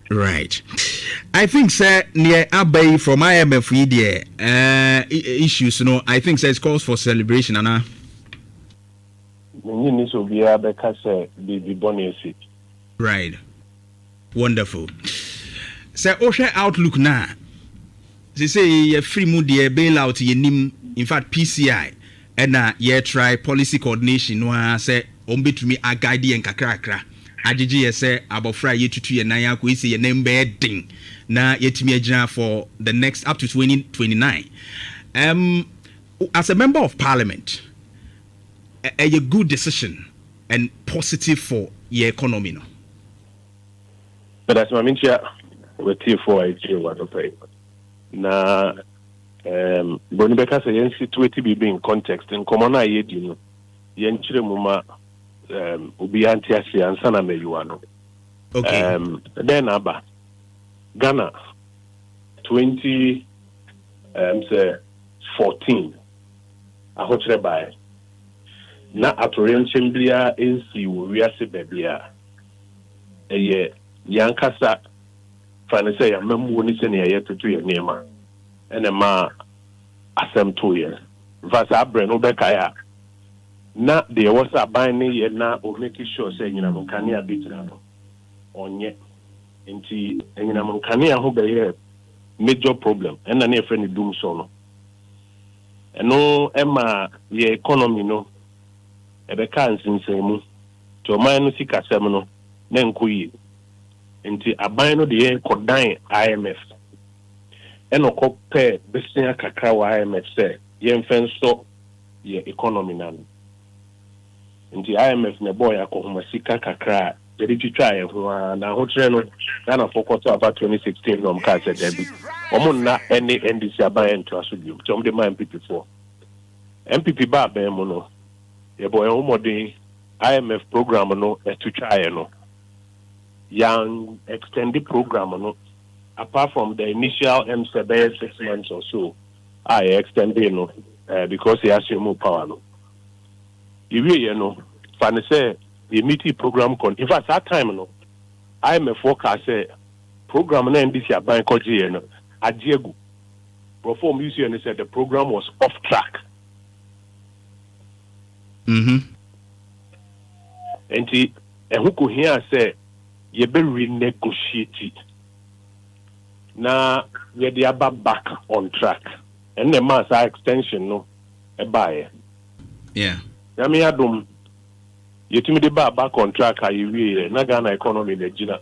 Right. I think, sir, near Abbey from IMF, issues, I think, sir, it calls for celebration, Anna. Right. Wonderful. Sir, Osha outlook now. They say free mood bailout in fact PCI and try policy coordination no say to me a guide and kakrakra. Ajiji say about Friday ye tutu ye naya ko isi ye nembe ding na yetimi agina for the next up to 2029. As a member of parliament, a good decision and positive for your economy no. But as my Nhyira we for I what to pay. Na Bonibeka say yen situation be in context in common aye di no yen chire mu ma obi anti ase ansa na meyiwa no. Okay. Then aba Ghana 20 say 14 ahochre bai na atorian chembia ensi wo wiase bebia eye yankasa fane say amamu ni se ne ye tutu ye nema ene ma asem to ye vasa abre no be kaya na de was aban ne ye na o make sure say nyina mo kania bitira no onye nti nyina mo kania ho be ye major problem ena na efre ni dum so no eno ema ye economy no ebe kan sinsemu to man no sikasem no na nkoyi nti aban no de kodan IMF eno ko pe besia kakra wa IMF say ye mfen so ye economy nan nti IMF ne boy akoma sika kakra de twitwa ye ho na ho kire no na focus about 2016 no mka say debi omo na any NDC aban to asubio to de man MPP ba be mo no ye boy omodin IMF program no etutwa ye no young extended program no apart from the initial M7 6 months or so I extended no because he has more power no you know fan say the meeting program in fact that time no IMF forecast say program na NDC aban koje no ajiegu perform you see and said the program was off track. Enti who could hear say you be renegotiate na we dey back on track and the mass extension no e buy yeah na me adum yetimi dey back on track ayi na Ghana economy na gina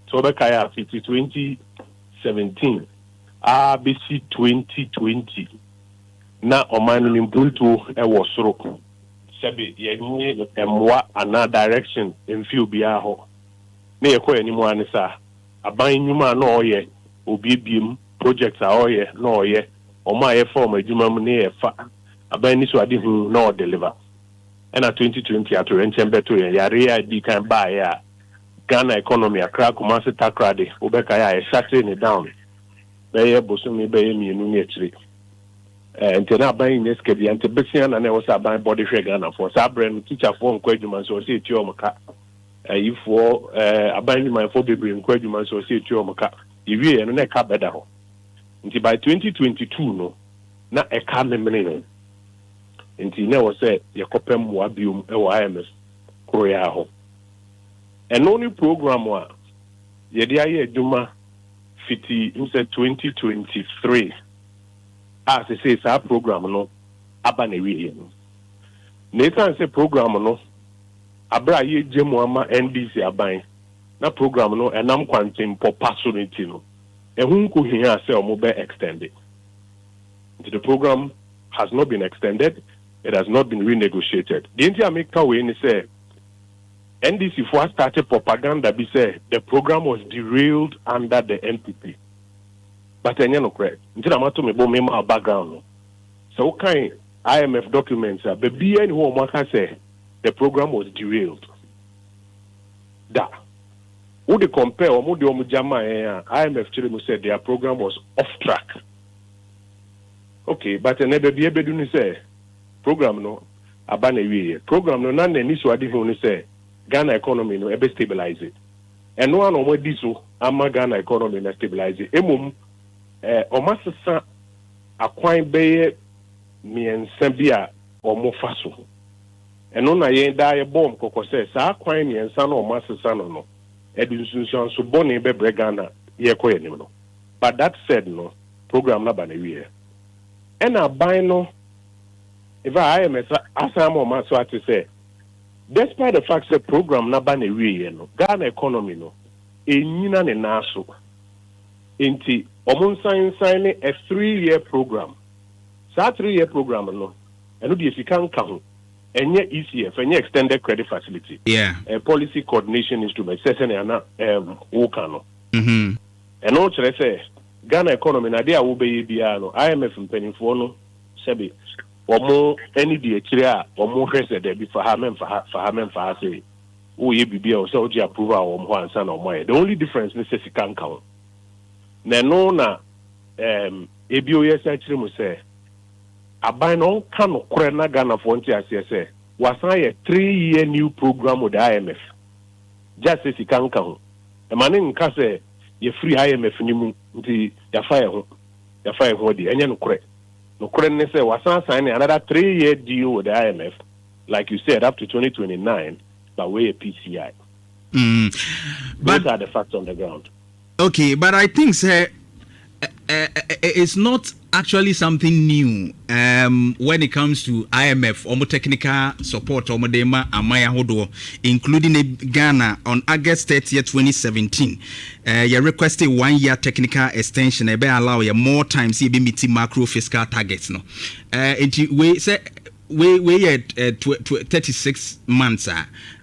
so be kaya 2017 ABC 2020 na omanu ni buntu e wo soro sebe ye ni emwa ana direction in feel bia ho na ye ko animu anisa aban nyuma na oye obiebiem projects a oye na oye oma ye form adwuma mu na ye fa aban ni so ade hu na o deliver na 2020 atorenten beto ye yare ya di kan ba ya Ghana economy akra kuma se takrade obeka ya shutting it down be ye bosumi be ye mienu ni etire na aban ni skedi ante besia na was aban body share Ghana for sabren teacher for nkwa adwuma so se eti omka ifo aban ni man for bebre nkwa adwuma so se eti omka iwie no na ka beda ho nti by 2022 no na e ka memene no nti na wo say yakopem wa biom e wo IMF kroya ho only program wa ye dia ye adwuma fiti in 2023 as I say sa program no aba na wie no Nathan say program no abra ye jemu ama NDC aban na program no enam kwantim opportunity no ehun ko hia say omo be extended. The program has not been extended, it has not been renegotiated. The India America way ni say NDC first started propaganda be say the program was derailed under the NPP. But enya no correct. Ntina mato me bo me ma background no. So kind IMF documents be be any who maka say the program was derailed. Da. Who they compare or the omujama IMF chile said their program was off track. Okay, but another be able to say program no abana wie program no na ni so ade hu ni say Ghana economy no ebe stabilize it. and no one on what this so Ghana economy na stabilize emum omasesa akwan beye miensa bia omofa so eno na yen da ye bom kokose sa akwan miensa na omasesa no edunsunsun so boni be Ghana ye koyenim no. But that said no program na ba na wie and aban no if IMF asamo maso ati say despite the fact that program na ba na wie no Ghana economy no enyina ne naso enti omun sign a 3-year program. That 3-year program no eno de sika nka ho enye ECF enye extended credit facility. Yeah. A policy coordination instrument sesen na woka no. Eno chere say Ghana economy na dia wo be bia no IMF mpanimfo no sebe omo any de akire a omo hwese de bi fa ha memfa say wo ye bibia o say o ji approval o mo ansa na omo ye. The only difference is say sika nka ho. Na no na ebio ye say kire mo say aban no kan no kore na Ghana for nti ase say wasan ye 3-year new program with the IMF. Just say sika nka ho. E mane nka say ye free IMF ni mu nti ya fire ho di enye no kore ne say wasan sign another 3-year deal with the IMF like you said up to 2029 by way of PCI. Those are the facts on the ground. Okay, but I think it's not actually something new when it comes to IMF or technical support or dema amaya hodo, including Ghana on August 30th, 2017. You requested 1-year technical extension. Allow you more time see meeting macro fiscal targets. No, we say we had 36 months.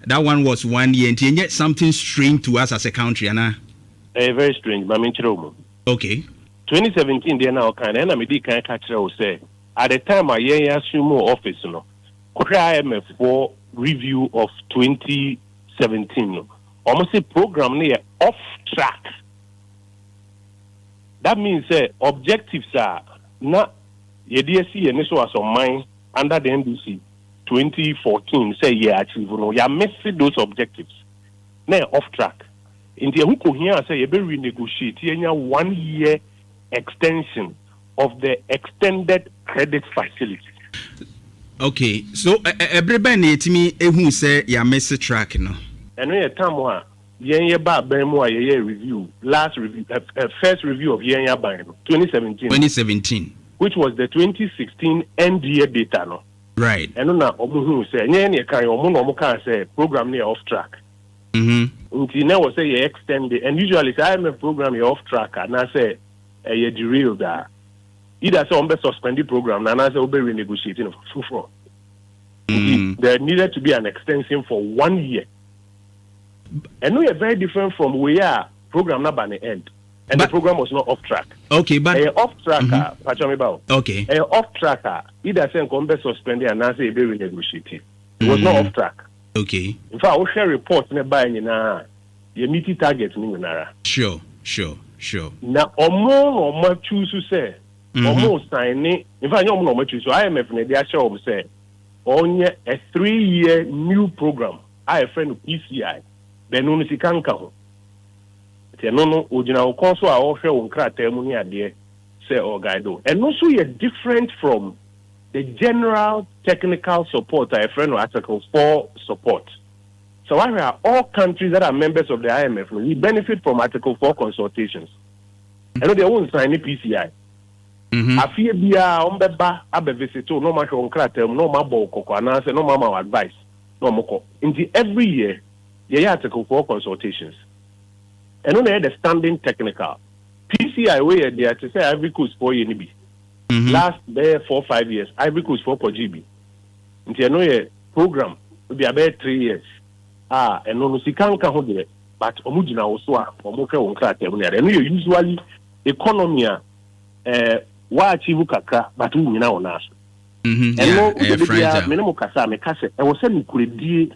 That one was 1 year, and yet something strange to us as a country, Anna. Very strange, but okay. 2017 there now kind and I can catch say at the time I assume office no IMF for review of 2017 no almost a program near off track. That means objectives are not ye DSC and so as on mine under the NDC 2014 say yeah achieve no you missing those objectives now off track in the who here say you be renegotiate you 1 year extension of the extended credit facility. Okay, so everybody me who say ya miss track no. And we time one yen ba more review last review first review of yen 2017 which was the 2016 NDA data no. Right. And na omu say yen kan omu no kan say program near off track. Until now say you extend it and usually say I'm a program you off track and I say a derail that either so be suspended program and I say be renegotiating for there needed to be an extension for 1 year. And we are very different from where program not by the end. And the program was not off track. Okay, but off tracker, okay. Off tracker, either say be suspended and I say be renegotiating. It was not off track. Okay. In fact, we share reports nearby you meet targets Sure. Now, omo choose to say, omo sign it. In fact, omo choose. So IMF ne they show say, onye a 3-year new program. I friend PCI. Benu ni sikanka ho. Te no ojina okonso a o hwe wonkra temu ni ade say o guide. And also you're different from the general technical support I friend Article 4 support. So why are all countries that are members of the IMF, we benefit from Article 4 consultations. I know they won't sign the PCI. I fear bia ombeba abe visito no ma hwe nkratem no ma bo kokko anase no ma advice no moko. Into every year yeah Article 4 consultations. And on the standing technical PCI way there to say Ivory Coast 4 year nibi. Last there 4-5 years Ivory Coast 4 per GB. Into no ye program will be about 3 years. And no sikanka ho de but omugina also a omokwe wonkra tem ne and usually economy wa achieve kakra but nyina wona so and no minimum kasa me kase e wo se nkuredie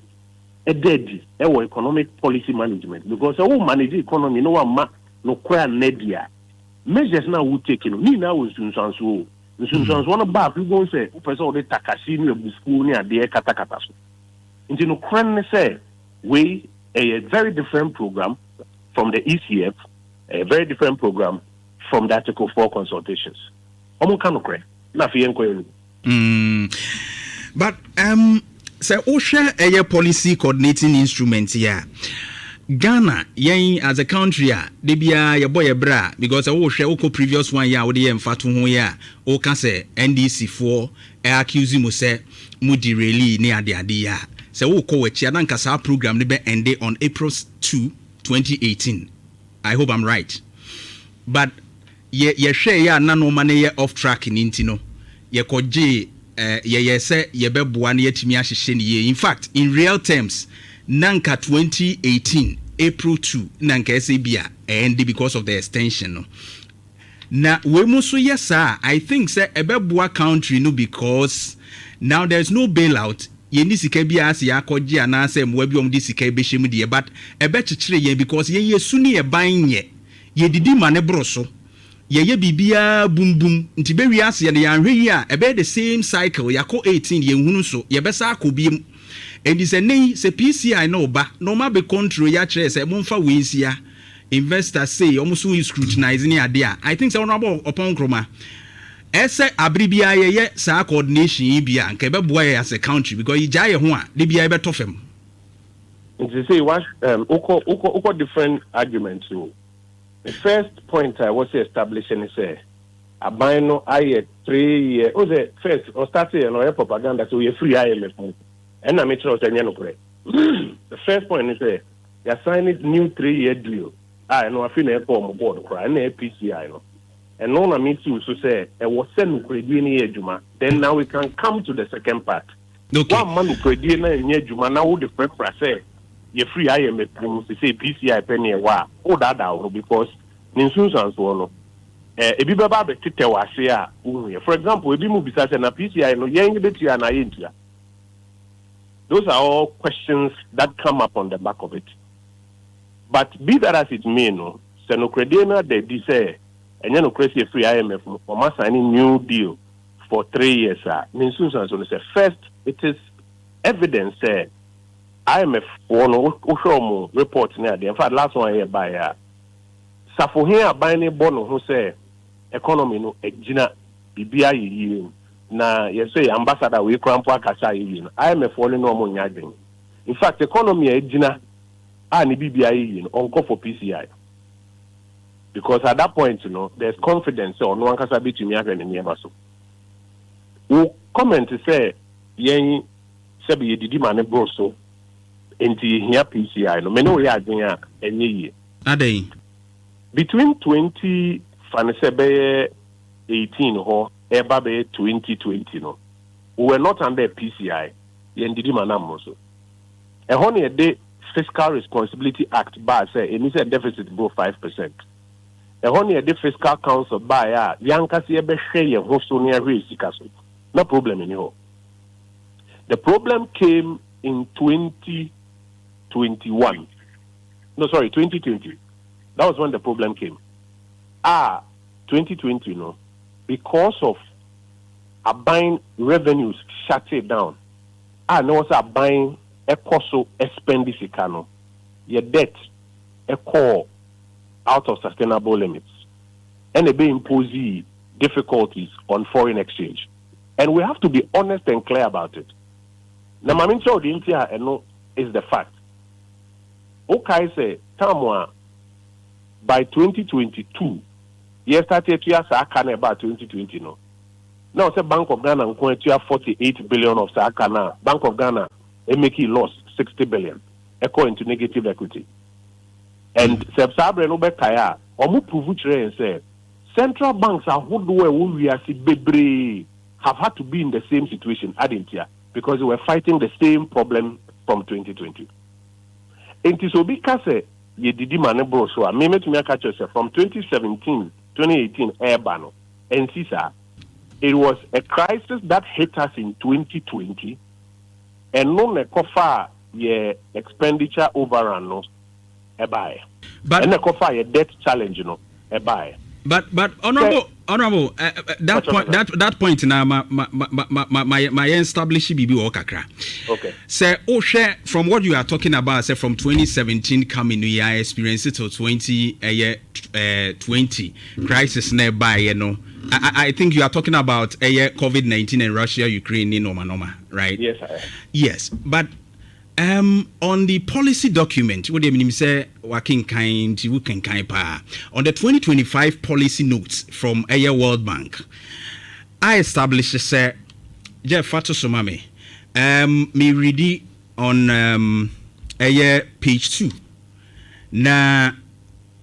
ededi e wo economic policy management because wo manage economy no one ma no kwa nedia measures na wo take no ni na wo sunsanso no ba fi go say wo person wo de takasi ni ebusku ni ade katakata so nti no kran ne say we a very different program from the ECF, a very different program from the Article 4 consultations. But so OSHA a policy coordinating instrument here. Ghana, yen as a country, they be a boy bra because OSHA previous one year, we fatu ho ya o can say NDC4 accuse mu say mudi really near the idea. So we call it Chiadan program be ended on April 2, 2018. I hope I'm right. But ye share ya na no money off track in intino. Ye koje ye say ye be buan ye timi ahihye ye. In fact, in real terms, nanka 2018 April 2 nanka SABia end because of the extension no. Na we muso yes I think say ebeboa country no because now there's no bailout. Ye ni sika bia ase yakoje anase mwa bi om di sika behye mu de but ebe kyekyere ye because ye yesu ni e ban ye ye didi mane broso ye bibia bum bum nti be wi ase ye de yanhwe yi a ebe the same cycle yako 18 ye hunu so ye besa akobiem and is a nay say PCI no ba no ma be control ya kire say momfa wensia investors say almost scrutinizing ade a I think say honorable Oppong Nkrumah ese abribia ye sa coordination bia nke be boy as a country because ija ye ho a de bia be tofem. You say what uko different arguments. So the first point I was establishing is abino I 3 year first or start no propaganda so you free IMF and I make sure correct. The first point is you signing new 3-year deal. I know I feel na on board cry na PCI no. And no na me too so say e was send credit ni ejuma. Then now we can come to the second part. Okay. One man credit na ejuma now the first say you free IMF to say PCI penny wa. Oh that because ninsun sans no. Ebi baba be tete wase a for example ebi mu bisa say na PCI no yen betia na yentia. Those are all questions that come up on the back of it. But be that as it may, no, Senocredena they say, and you know, crazy free IMF for signing new deal for 3 years. First, it is evidence IMF one report near the in fact last one here by Safohia buying bono who say economy no ejina bibia yi. Na you say ambassador we crampo akasa yi no IMF only no mo nyadwen. In fact economy ejina ni bibia yi no onko for PCI because at that point there's confidence on one kasa bitumi ahwe ne niema so wo comment say yen sabi ye didi mane bro so enti here PCI no me no we adwen a enye yi adai between 20 fanesebe 18 ho eba be 2020 no we were not under PCI yen didi manam so e ho ne de Fiscal Responsibility Act by say it is a deficit go 5%. The honey the Fiscal Council by Yankasi be share Hostonia Risikaso. No problem anyhow. The problem came in 2021. No, sorry, 2020. That was when the problem came. 2020, no. Because of a buying revenues shut it down. No was a buying ekoso expenditure no your debt call out of sustainable limits and it be impose difficulties on foreign exchange, and we have to be honest and clear about it. Now my main show the India is the fact okay say tamwa by 2022 year started to say about 2020 no now say Bank of Ghana going to 48 billion of Sakana Bank of Ghana make lost 60 billion according to negative equity. And Sebsabre no be kaya omu prove and say central banks are who we are bebre have had to be in the same situation adintia because they were fighting the same problem from 2020. Enti so because ye didi mane bro so me to me catch yourself from 2017 2018 airbano and sisa it was a crisis that hit us in 2020. And no me kofa ye expenditure overrun no e buy. But and kofa ye debt challenge no e buy. But honorable that point now my establish bibi o kakra. Okay. Say from what you are talking about, say from 2017 coming year experience to 2020 crisis nearby, you know. I think you are talking about COVID-19 and Russia Ukraine norma, right? Yes, I am. Yes, but on the policy document, what do you mean? Say working kind, you can kind pa. On the 2025 policy notes from World Bank, I established say Jeff Fato Somame. Me read it on page 2. Na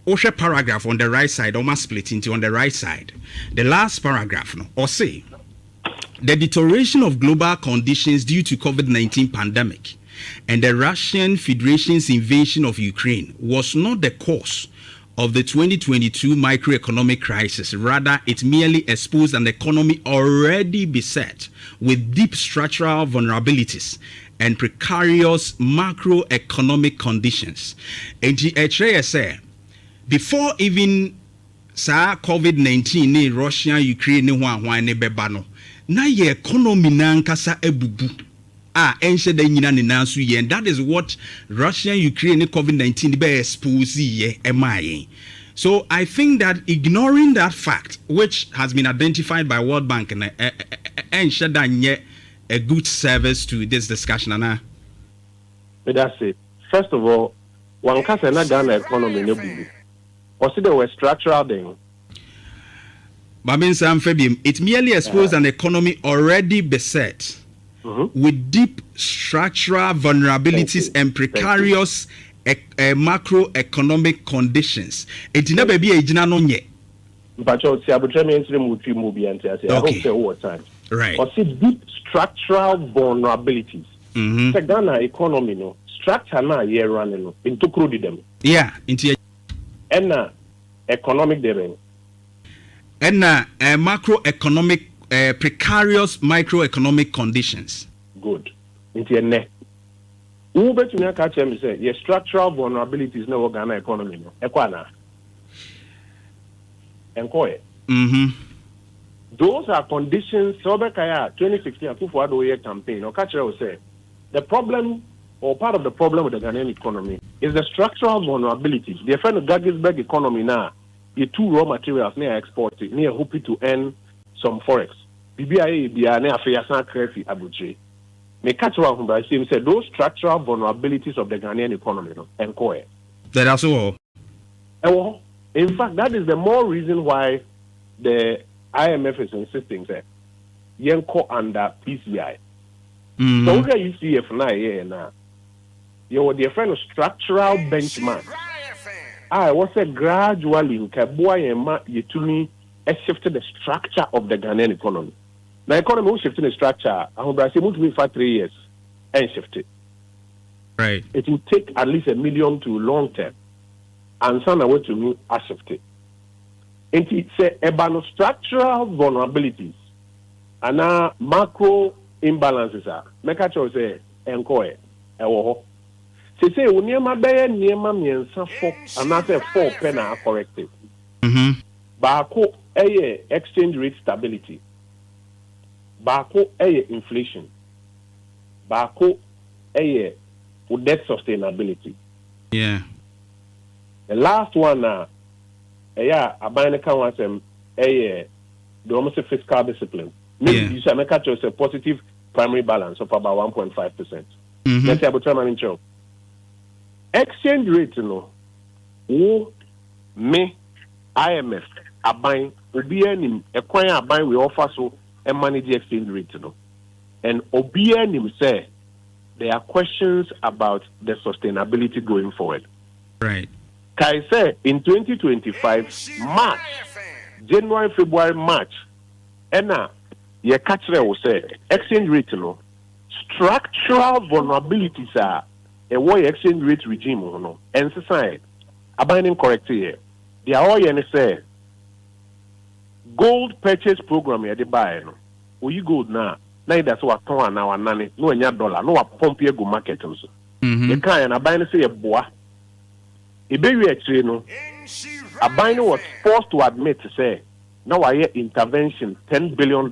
Osha paragraph on the right side, almost split into on the right side. The last paragraph, no, or say the deterioration of global conditions due to COVID-19 pandemic and the Russian Federation's invasion of Ukraine was not the cause of the 2022 macroeconomic crisis. Rather, it merely exposed an economy already beset with deep structural vulnerabilities and precarious macroeconomic conditions. And say, before even COVID-19 Russia Ukraine ne bebano na ye economy na nkasa ebubu enche da nyina ne nanso ye, and that is what Russia Ukraine COVID-19 be expose ye emaye. So I think that ignoring that fact, which has been identified by World Bank, and enche da nye a good service to this discussion ana. But that's it. First of all, one kasa na Ghana economy no bubu. Or see there were structural things. It merely exposed an economy already beset with deep structural vulnerabilities and precarious macroeconomic conditions. It never be a general. But you see, I hope there was time. Right. Or see deep structural vulnerabilities. The Ghana economy, no structure na year running no into crude them. Yeah, into and economic deving. And macroeconomic, precarious microeconomic conditions. Good. Into a net. Who bet you catch them say, your structural vulnerabilities no Ghana economy. No. Equana. Enquire. Those are conditions. Sobekaya 2016 Akufo-Addo campaign. Or catcher will say, the problem or part of the problem with the Ghanaian economy is the structural vulnerabilities. The friend of Gagisburg economy now. The two raw materials near exported, near hoping to earn some forex. BBI near Fiasan Krefi Abuja. May catch one by saying said those structural vulnerabilities of the Ghanaian economy, no, enquire. That's all. In fact, that is the more reason why the IMF is insisting that Yenko under PCI. So where you see if now, you were the friend of structural benchmark. I was a gradually boy and ma yetumi shifted the structure of the Ghanaian economy. The economy will shift in the structure. I hope I say must be for 3 years and shift it. Right. It will take at least $1 million to long term, and some way to me are shifted. And it's about structural vulnerabilities and macro imbalances are. Make a choice enquire. Say Uniama Bay Niema Miensa 4 and not a 4 penna corrected. Bako exchange rate stability. Bako inflation. Bako debt sustainability. Yeah. The last one a buying count the almost fiscal discipline. Maybe you shall make a choice a positive primary balance of about 1.5%. Let's say about exchange rate, me IMF are buying obianim a buying we offer so and manage the exchange rate, and obianim say there are questions about the sustainability going forward. Right. Kai say in 2025 March, January, February, March, and now your catcher will say exchange rate, structural vulnerabilities are a war exchange rate regime, and society. Abandon correct here. They are all say gold purchase program here they buy. You gold now. Now that's what $1 now and $9. No $1, no pump here go market also. You can't abandon say a boy. A baby actually Aban was forced to admit to say now I hear intervention $10 billion.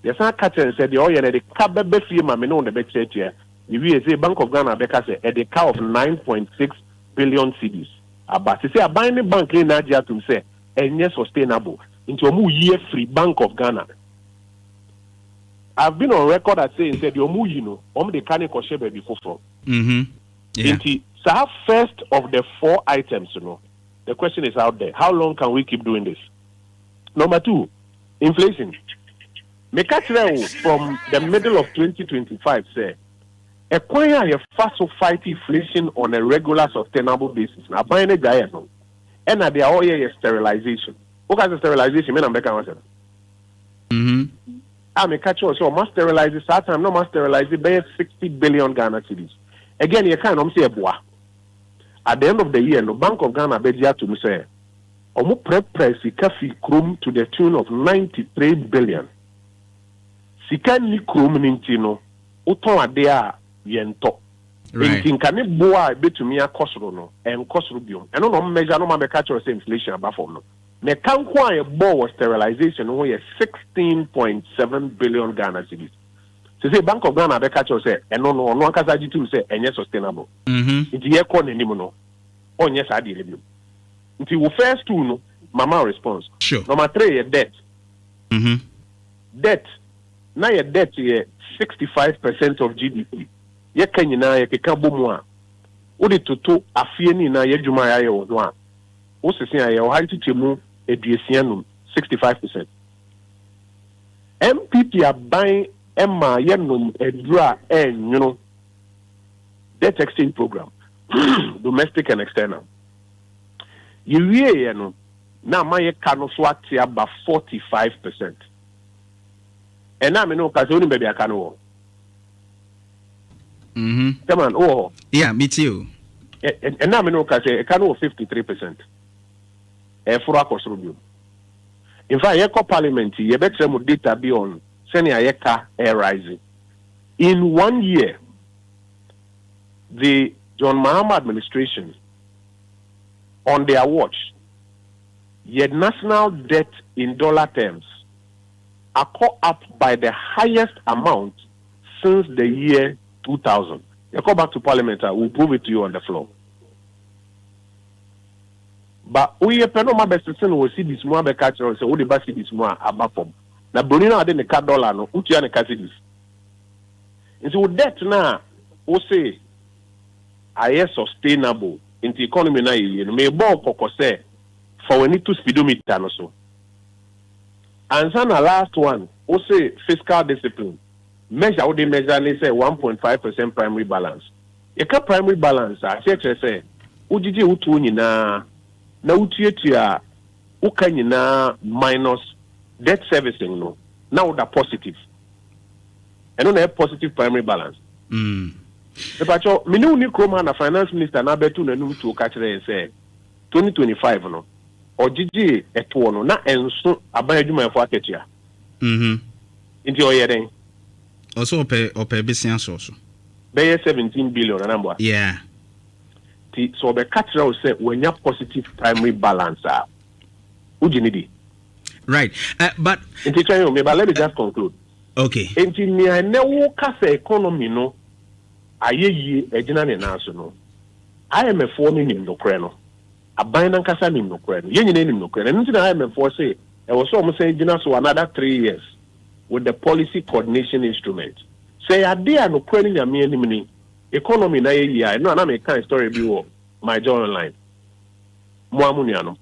Yes, I catch and said the oil and the cabbe fee mammy on the bed here. You say Bank of Ghana Becca say at the cow of 9.6 billion cedis. But to say a binding bank in Nigeria to say and yes sustainable into a more year free Bank of Ghana. I've been on record as saying said your mu you know the canny koshebe before from. Yeah. So first of the 4 items, you know, the question is out there. How long can we keep doing this? Number 2, inflation. Mekachre from the middle of 2025 say acquire a fast fight inflation on a regular sustainable basis. Now buying a diet and they are all here sterilization. What kind of sterilization? Men American answer. I may catch so must sterilize this time, no must sterilize it by 60 billion Ghana cedis. Again, you can't say bois. At the end of the year, no Bank of Ghana bedia to me say omu press kafi krum to the tune of 93 billion. Sika ni krum nintino uton ade a yento. Right. Kane boa betumi akosoro no en kosoro biom. Eno no measure no ma be catch say inflation abafom no. Ne kankwa e bo was sterilization no ye 16.7 billion Ghana cedis. So say Bank of Ghana be catch say eno no no akasa jitu say enye sustainable. Nti ye ko nanim no onye sa de lebiom. Nti wo first two no mama response. Sure. Number 3 ye debt. Debt. Now your debt ye 65% of GDP. Ye kanyina ye keka bomu a. Wo de toto afie ni na ye dwuma ya ye wo ho a. Wo sese ya ye wo hari titemu eduasianum 65%. MPP aban Emma yenum edura enwuno debt exchange program domestic and external. You ye no na ma ye kano so ate aba 45%. And now me know cause only baby I can wo. Come on, oh. Yeah, me too. And now me know cause I can 53%. For akosrobio. In fact, ye parliament ye better mo data be on senior yeka air rising. In 1 year, the John Mahama administration on their watch, yet national debt in dollar terms are caught up by the highest amount since the year 2000. You go back to Parliament, we'll prove it to you on the floor. But we penoma best will see this more catch or say, oh, the best this more above from. Now, Brunina didn't a dollar, no, Utiana Cassidis. And so, debt now, we say, I am sustainable in the economy now, you may ball say, for we need to speedometer or so. And then the last one, we say fiscal discipline. Measure how they measure, they say 1.5% primary balance. You can primary balance, I say, Ujiji Utu na Utiatia Ukanyina minus debt servicing, no. Now the positive. And on a positive primary balance. But Nkrumah na finance minister na betu na num to catch and say 2025 no. Or Gigi eto no na enso aban adwuma fo aketia. Inti oyeden. Also ope business also. Be 17 billion na number. Yeah. So be catch say when you positive primary balance ujinidi. Right. But inti try me but let me just conclude. Okay. Inti ni na wo ka say economy no ayeyi ejina ne na so no. IMF wo ni nim no kre no. Aban na nkasa nim no kre no. Ye nyina nim no kre no. Nti na IMF wo say e was so say ejina so another 3 years with the policy coordination instrument. Say ade no kre ni nyame anim ni economy na ye ya no na me kan story bi wo my journal online. Mo amunia no.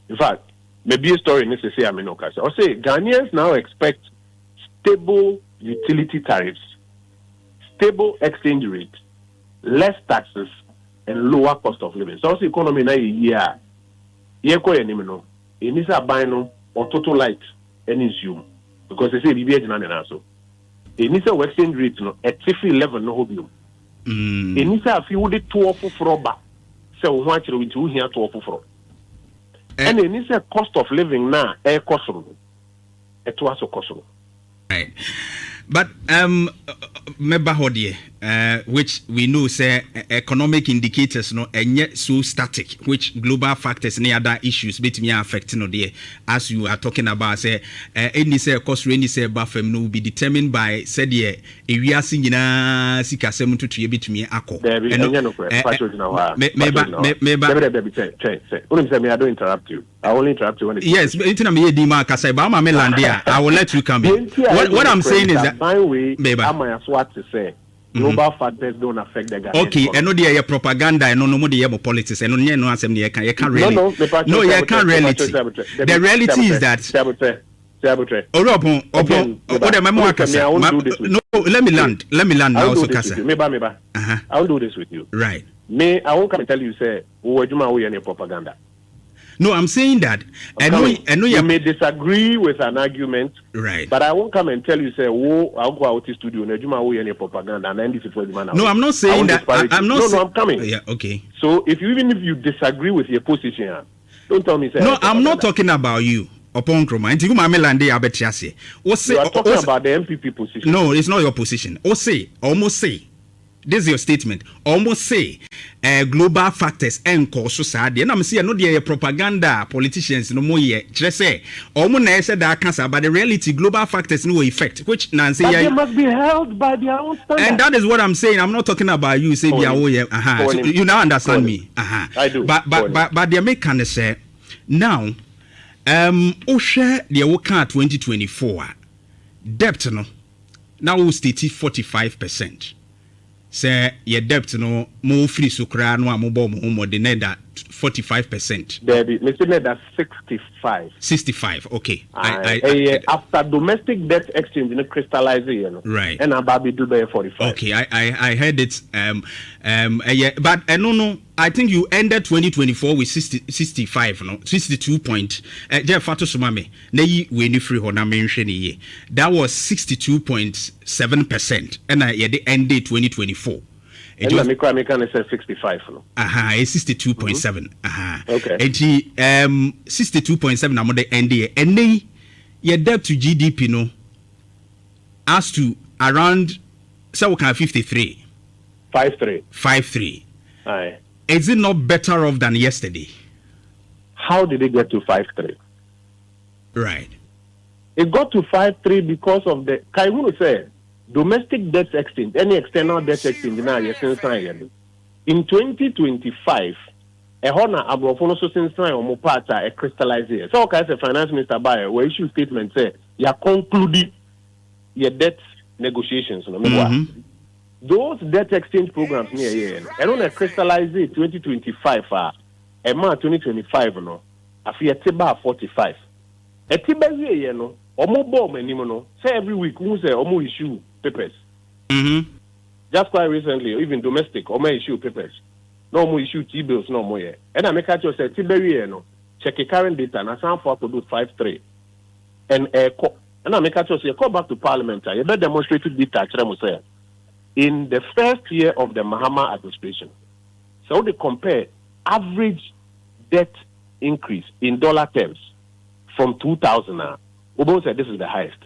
In fact, maybe a story necessary I no kasa. I say Ghanaians now expect stable utility tariffs, stable exchange rate, less taxes, and lower cost of living. So the economy na year ko enim no. Enisa ban no or total light any zoom because they say BBH na so. Enisa exchange rate no at 50 level no hobium. Enisa afi wo de to ofoforo ba. Se wo ho akere winti wo hia to ofoforo. And enisa cost of living na e kosoro. E to aso kosoro. Right. But member hodie, which we know say economic indicators no and yet so static, which global factors and other issues between affecting no there, as you are talking about say any say cost any say buffer no will be determined by said yeah if we are seeing na sika sem to tue between ako. I don't interrupt you. I only interrupt you when it's yes, I will let you come in. What I'm saying is that to say global factors don't affect the Ghanaian okay, and no the propaganda and no more the politics and no answer you can't really no you can't reality. The reality is that no, let me land now so Kasa. I'll do this with you. Right. Me, I won't come and tell you say we any propaganda. No, I'm saying that I know you may disagree with an argument, right? But I won't come and tell you say, I'll go out to studio. Any propaganda and this is for the man. No, I'm not saying that. I'm not. No, I'm coming. Yeah, okay. So even if you disagree with your position, don't tell me say. No, I'm not talking about you. Oppong Nkrumah. You are talking about the MPP position. No, it's not your position. Almost say. This is your statement. Almost say global factors and cause society. And I'm saying no the propaganda politicians no more yet. Just say almost na said that cancer, but the reality global factors no effect. Which Nancy they must be held by their own standards. And that is what I'm saying. I'm not talking about you. Say so you now understand me. I do. But the American say now Osha the Woka 2024 debt no now will state 45%. Say your debt no more free sukra no amobo mo de neda 45%. Baby, me say that 65. 65, okay. After domestic debt exchange in crystallize right. And Ababi do by 45. Okay, I heard it but no I think you ended 2024 with 65 no 62 point Jeff Fatu Sumame na yi we ni free ho na menhwe ye that was 62.7% and the end date 2024 it was say 65 no it's 62.7 okay and 62.7 na mo the end day and your debt to GDP no as to around so we can 53 aye. Is it not better off than yesterday? How did it get to 5.3? Right. It got to 5.3 because of the Kaimunu said domestic debt exchange, any external debt exchange now in 2025, a honor abrofono so since time part a crystallize. So okay, as a finance minister by we issue statement say you concluded your debt negotiations. Those debt exchange programs near here, and on a crystallize 2025 a month 2025 no, a fiat 45. A tiba here no, omo bomb no, say every week we say omo issue papers. Just quite recently, even domestic, omo issue papers. No more issue T-bills, no more. And I make a choice say tiba here no, check the current data and I sound for to do 5.3. And I make a choice say call back to Parliament. You better demonstrate data. Say. In the first year of the Mahama administration, so they compare average debt increase in dollar terms from 2000 now. Obo said this is the highest.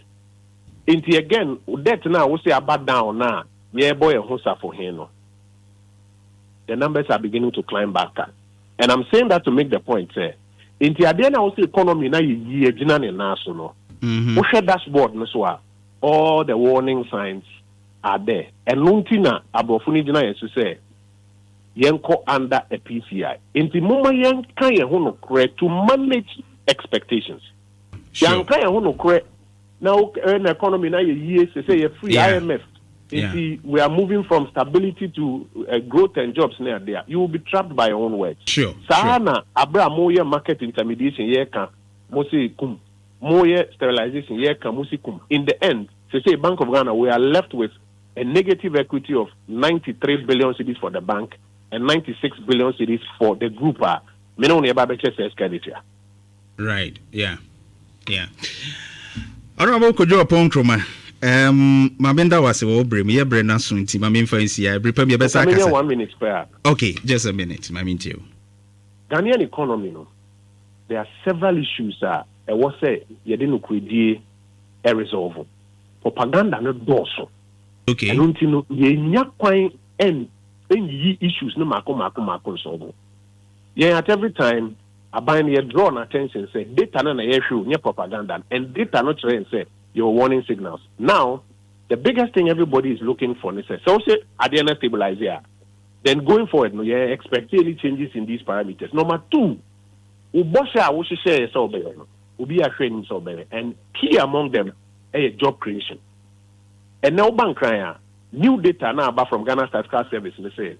Into again, debt now we say about down now. Yeah, boy, for him. The numbers are beginning to climb back. And I'm saying that to make the point. Into again, I will say economy now year national. We share dashboard all the warning signs are there. And Luntina Abofuni Dina is to say Yenko under a PCI. Inti Muma Yanka Yahono create to manage expectations. Yanka Yahono create now an economy now years to say a free IMF. We are moving from stability to growth and jobs near there. You will be trapped by your own words. Sure. Sahana Abra Moya market intermediation yeka Mosi kum Moya sterilization yeka Mosi kum. In the end, say Bank of Ghana, we are left with a negative equity of 93 billion cedis for the bank and 96 billion cedis for the group. Right. Yeah. Honorable Kojo Oppong Nkrumah. Mabenda was a obre, me brena sunti, Mammy Fancy. I prepare me best. 1 minute spare. Okay, just a minute. I mean, you. Ghanaian economy, no. There are several issues that I was say you didn't a resolve. propaganda no doso. Okay. I don't know ye nyakwan and ye issues no mako solve. Yeah, at every time I bind your drawn attention say data na issue nye propaganda and data not train say your warning signals. Now the biggest thing everybody is looking for is so say at the end stabilize here. Then going forward, no, expect any changes in these parameters. Number two, ubosha we share so better, ubi a training so better, and key among them a job creation. And now bank new data now about from Ghana Statistical Service they say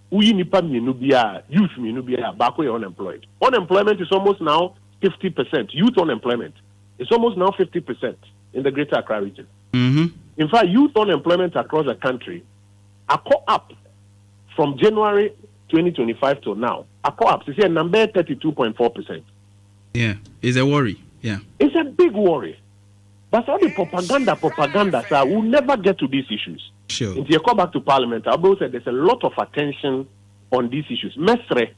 we nipa minubia youth minubia back way unemployed. Unemployment is almost now 50%. Youth unemployment is almost now 50% in the Greater Accra region. Mm-hmm. In fact, youth unemployment across the country are caught up. From January 2025 to now, a co-op is a number 32.4%. Yeah, it's a worry. Yeah, it's a big worry. But all the propaganda, sir, will never get to these issues. Sure. If you come back to Parliament, I will say there's a lot of attention on these issues. Mesre,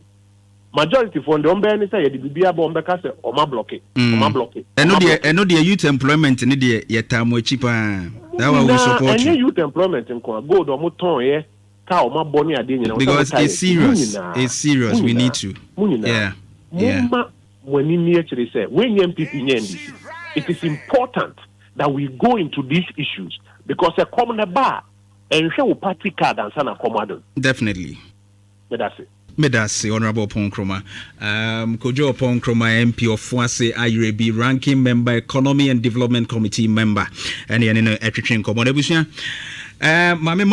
majority from the Ombeni say the Bibia Bombeka say Oma block it. I know the youth employment in the yetamo cheaper. That one we support you. And youth employment in go do mo ton ye. Because it's serious. It's serious. We need to. Yeah. When it is important that we go into these issues because a common bar and show party card and sana command. Definitely. But that's it. Medasi Honorable Oppong Nkrumah. Kojo Oppong Nkrumah MP of Fuase IRB ranking member Economy and Development Committee member. And you know Mame